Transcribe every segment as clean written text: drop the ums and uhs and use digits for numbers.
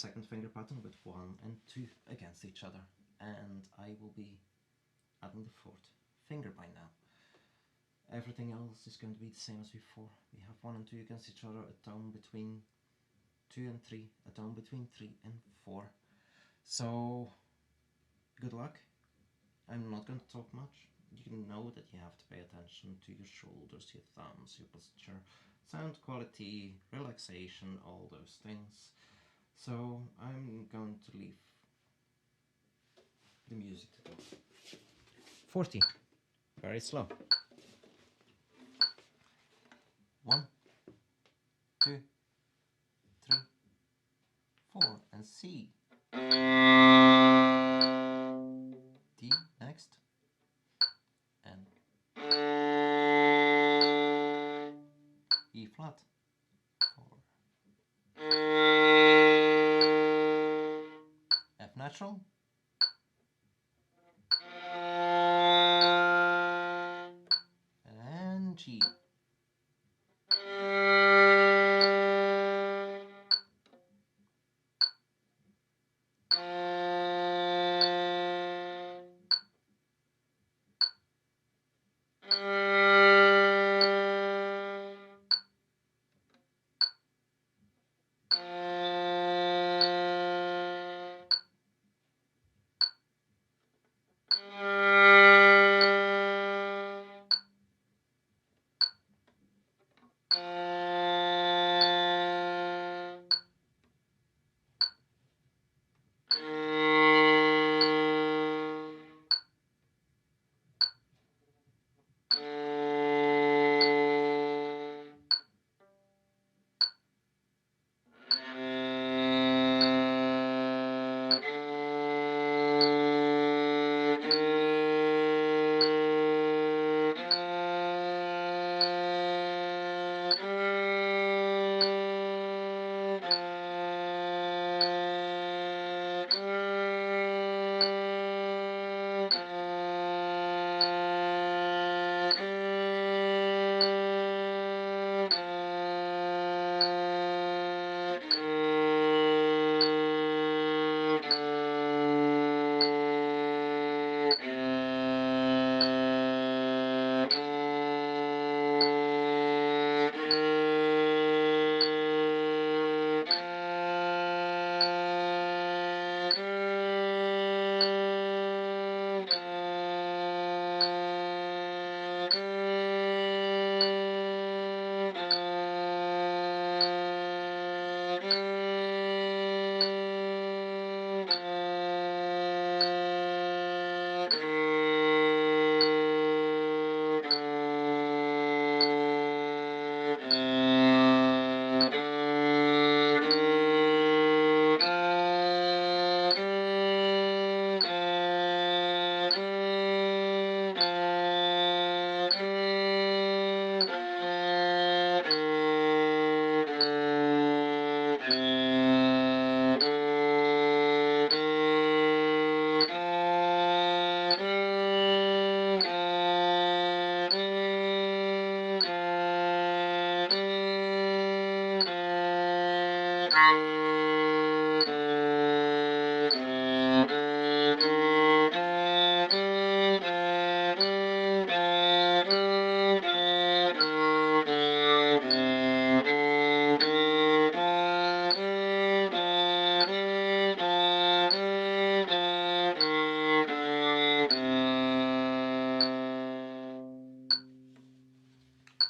second finger pattern with 1 and 2 against each other, and I will be adding the fourth finger by now. Everything else is going to be the same as before. We have 1 and 2 against each other, a tone between 2 and 3, a tone between 3 and 4. So, good luck. I'm not going to talk much. You know that you have to pay attention to your shoulders, your thumbs, your posture, sound quality, relaxation, all those things. So I'm going to leave the music to go. 40. Very slow. 1, 2, 3, 4, and C. D next. And E flat. 4. F natural. And G.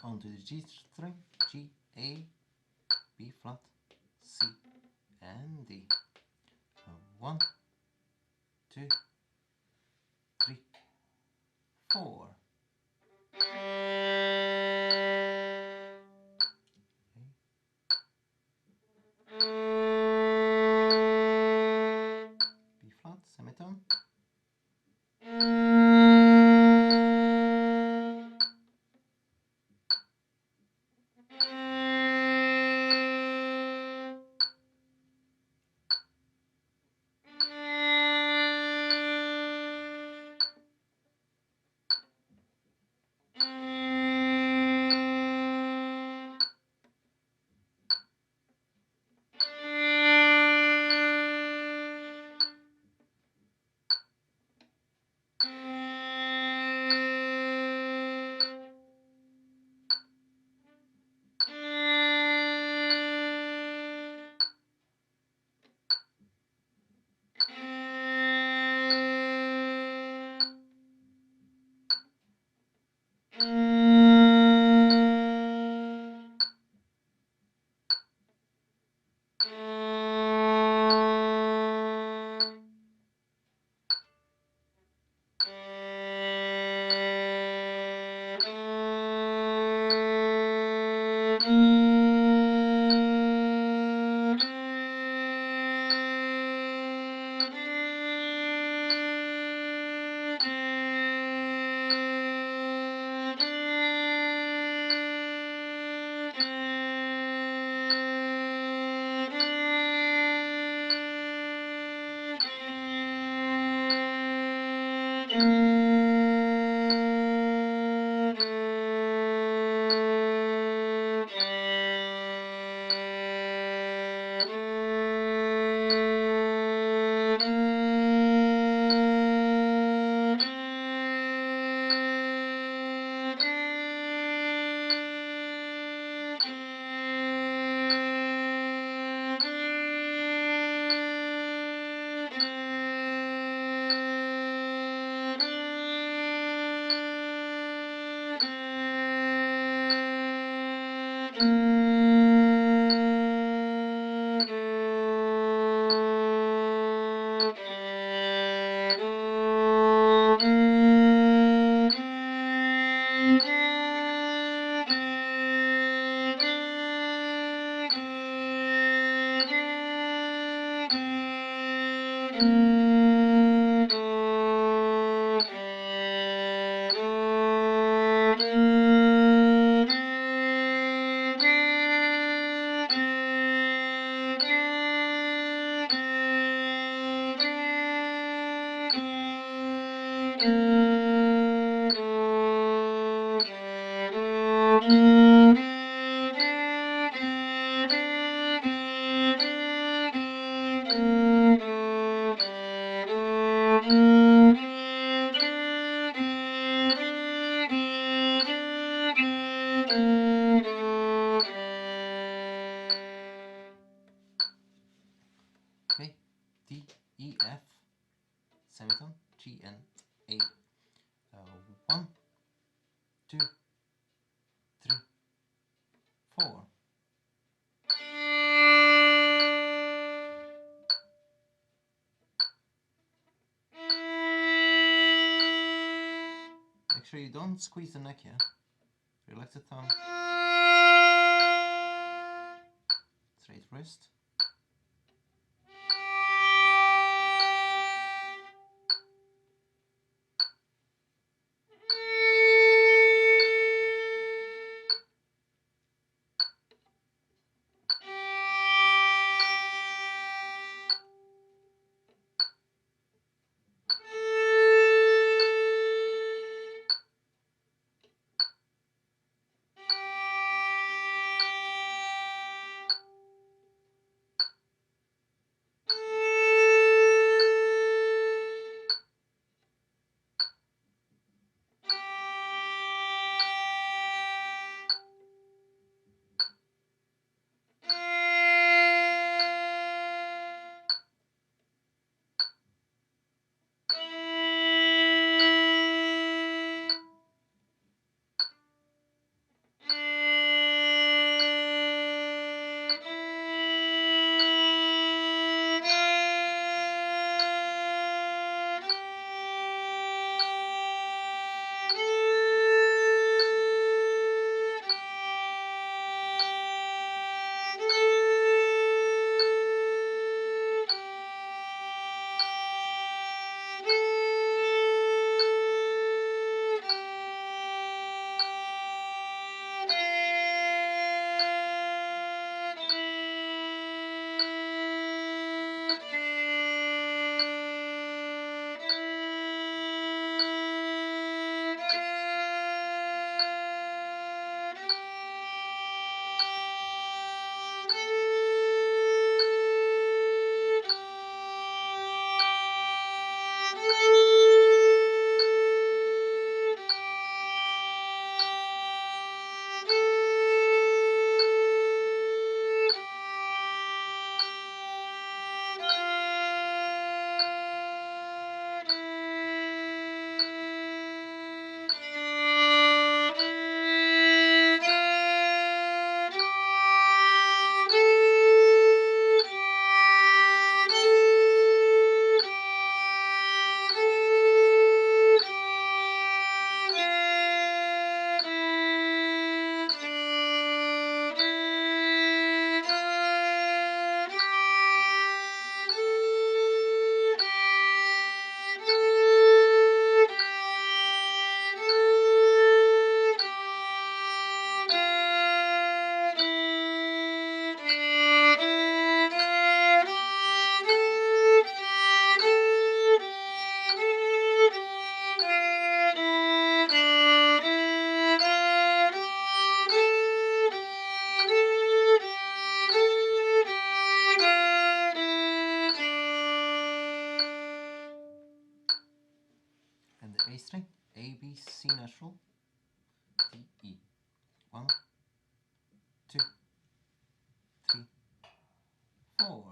Onto the G string, G, A, B flat, C, and D. 1, 2, 3, 4. B flat, semitone. Okay, D, E, F, semitone, G, and A. 1, 2, 3, 4. Make sure you don't squeeze the neck here. Relax the tongue. Straight wrist. A, B, C natural, D, E. 1, 2, 3, 4.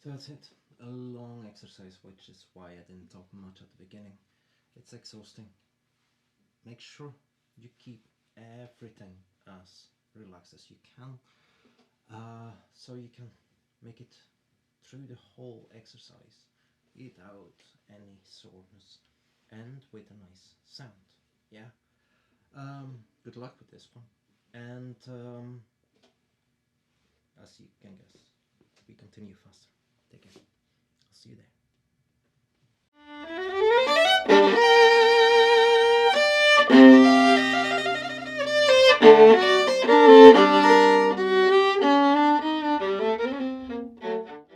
So that's it. A long exercise, which is why I didn't talk much at the beginning. It's exhausting. Make sure you keep everything as relaxed as you can, so you can make it through the whole exercise without any soreness and with a nice sound. Yeah. Good luck with this one. And as you can guess, we continue faster. Take care. I'll see you there.